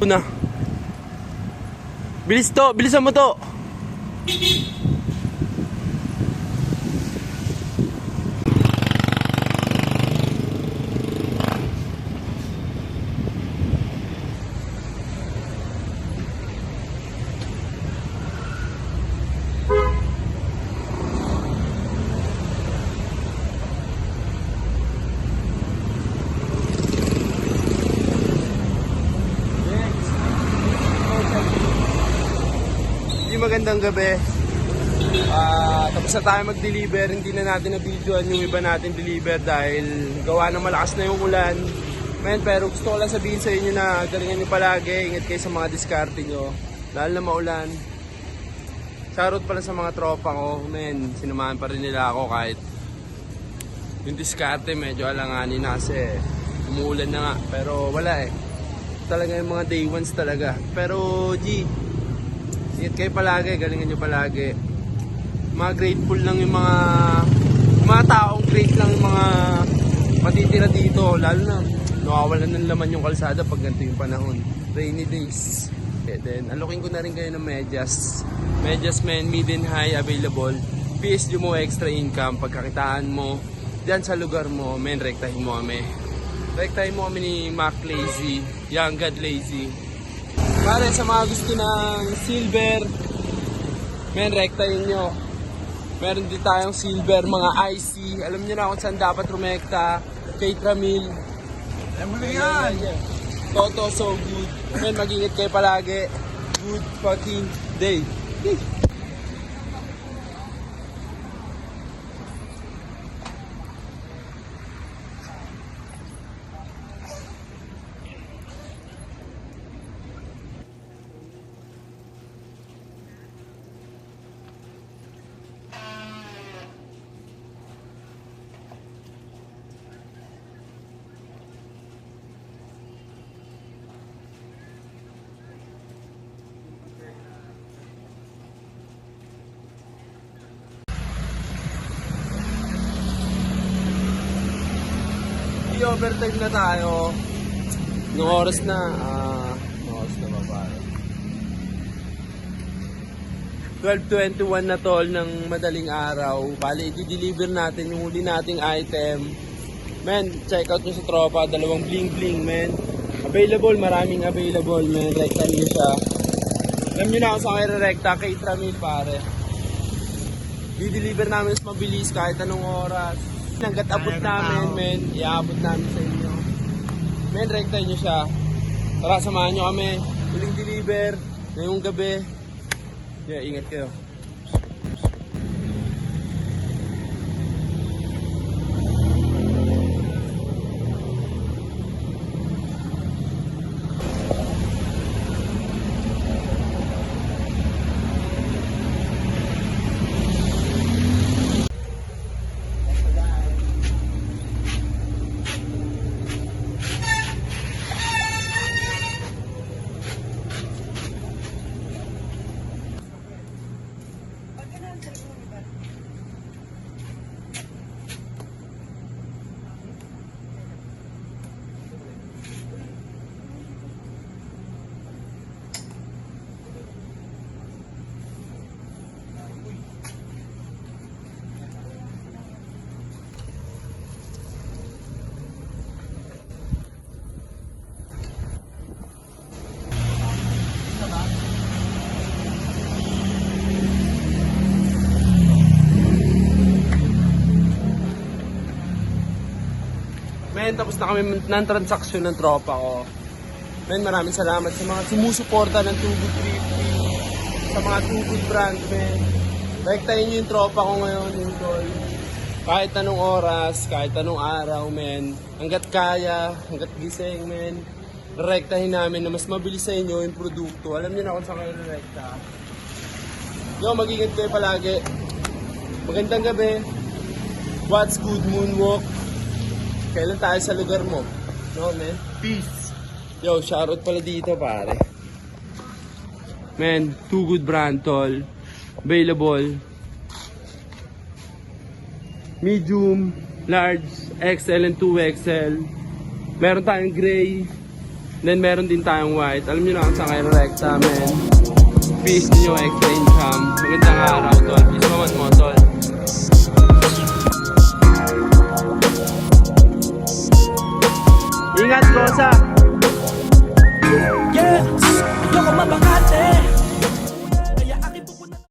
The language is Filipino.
tumakbo na. Bilis to, bilisan mo to. Magandang gabi. Tapos na tayo mag-deliver. Hindi na natin na-videoan yung iba natin deliver dahil gawa ng malakas na yung ulan. Men, pero gusto ko lang sabihin sa inyo na galingan nyo palagi. Ingat kayo sa mga diskarte nyo. Dahil na maulan. Shoutout pala sa mga tropa ko. Men, sinamahan pa rin nila ako kahit yung diskarte medyo alanganin na kasi umuulan na nga. Pero wala eh. Talaga yung mga day ones talaga. Pero G, ingat kayo palagi, galingan nyo palagi. Mga grateful lang yung mga taong great lang yung mga matitira dito. Lalo na, nawawalan ng laman yung kalsada pag ganito yung panahon. Rainy days. Okay, then, alokin ko na rin kayo ng medyas. Medyas men, mid and high available. PSG mo extra income. Pagkakitaan mo, dyan sa lugar mo, men, rektahin mo kami. Rektahin mo kami ni Mac Lazy, Young God Lazy. Pare, sa mga gusto ng silver, men, rektahin nyo. Meron din tayong silver, mga IC. Alam nyo na kung saan dapat rumekta. Kay Tramil. Alam mo na yan! Toto, so good. Men, mag-ingat kayo palagi. Good fucking day. Overtime na tayo. Nung oras na ba pare? 12:21 na tol ng madaling araw. Bali, i-deliver natin yung huli nating item. Men, check out nyo sa tropa. Dalawang bling bling, men. Available, maraming available, men. Rekta nyo siya. Alam nyo na kung saan kayo rekta. Kay Tramil, pare. I-deliver namin mas mabilis kahit anong oras. Hanggat abot namin, men, iaabot namin sa inyo. Men, rektahin nyo siya. Tara, samahan nyo kami. Huling deliver, ngayong gabi. Yeah, ingat kayo. Men, tapos na kami ng transaksyon ng tropa ko. Men, maraming salamat sa mga sumusuporta ng Too Good 350, sa mga Too Good brand, men. Rektahin nyo yung tropa ko ngayon, yung tol. Kahit anong oras, kahit anong araw, men. Hanggat kaya, hanggat gising, men. Rektahin namin na mas mabilis sa inyo yung produkto. Alam nyo na kung saan kayo rekta. Yo, mag-ingat kayo palagi. Magandang gabi. What's good, Moonwalk? Kailan tayo sa lugar mo? No, man? Peace. Yo, shoutout pala dito, pare. Man, Too Good brand, tol. Available. Medium, large, XL and 2XL. Meron tayong gray. Then meron din tayong white. Alam nyo na kung saan kayo rekta, men. Peace ninyo, extra income. Magandang araw, tol. Peace mo, tol. Ingat, Kosa!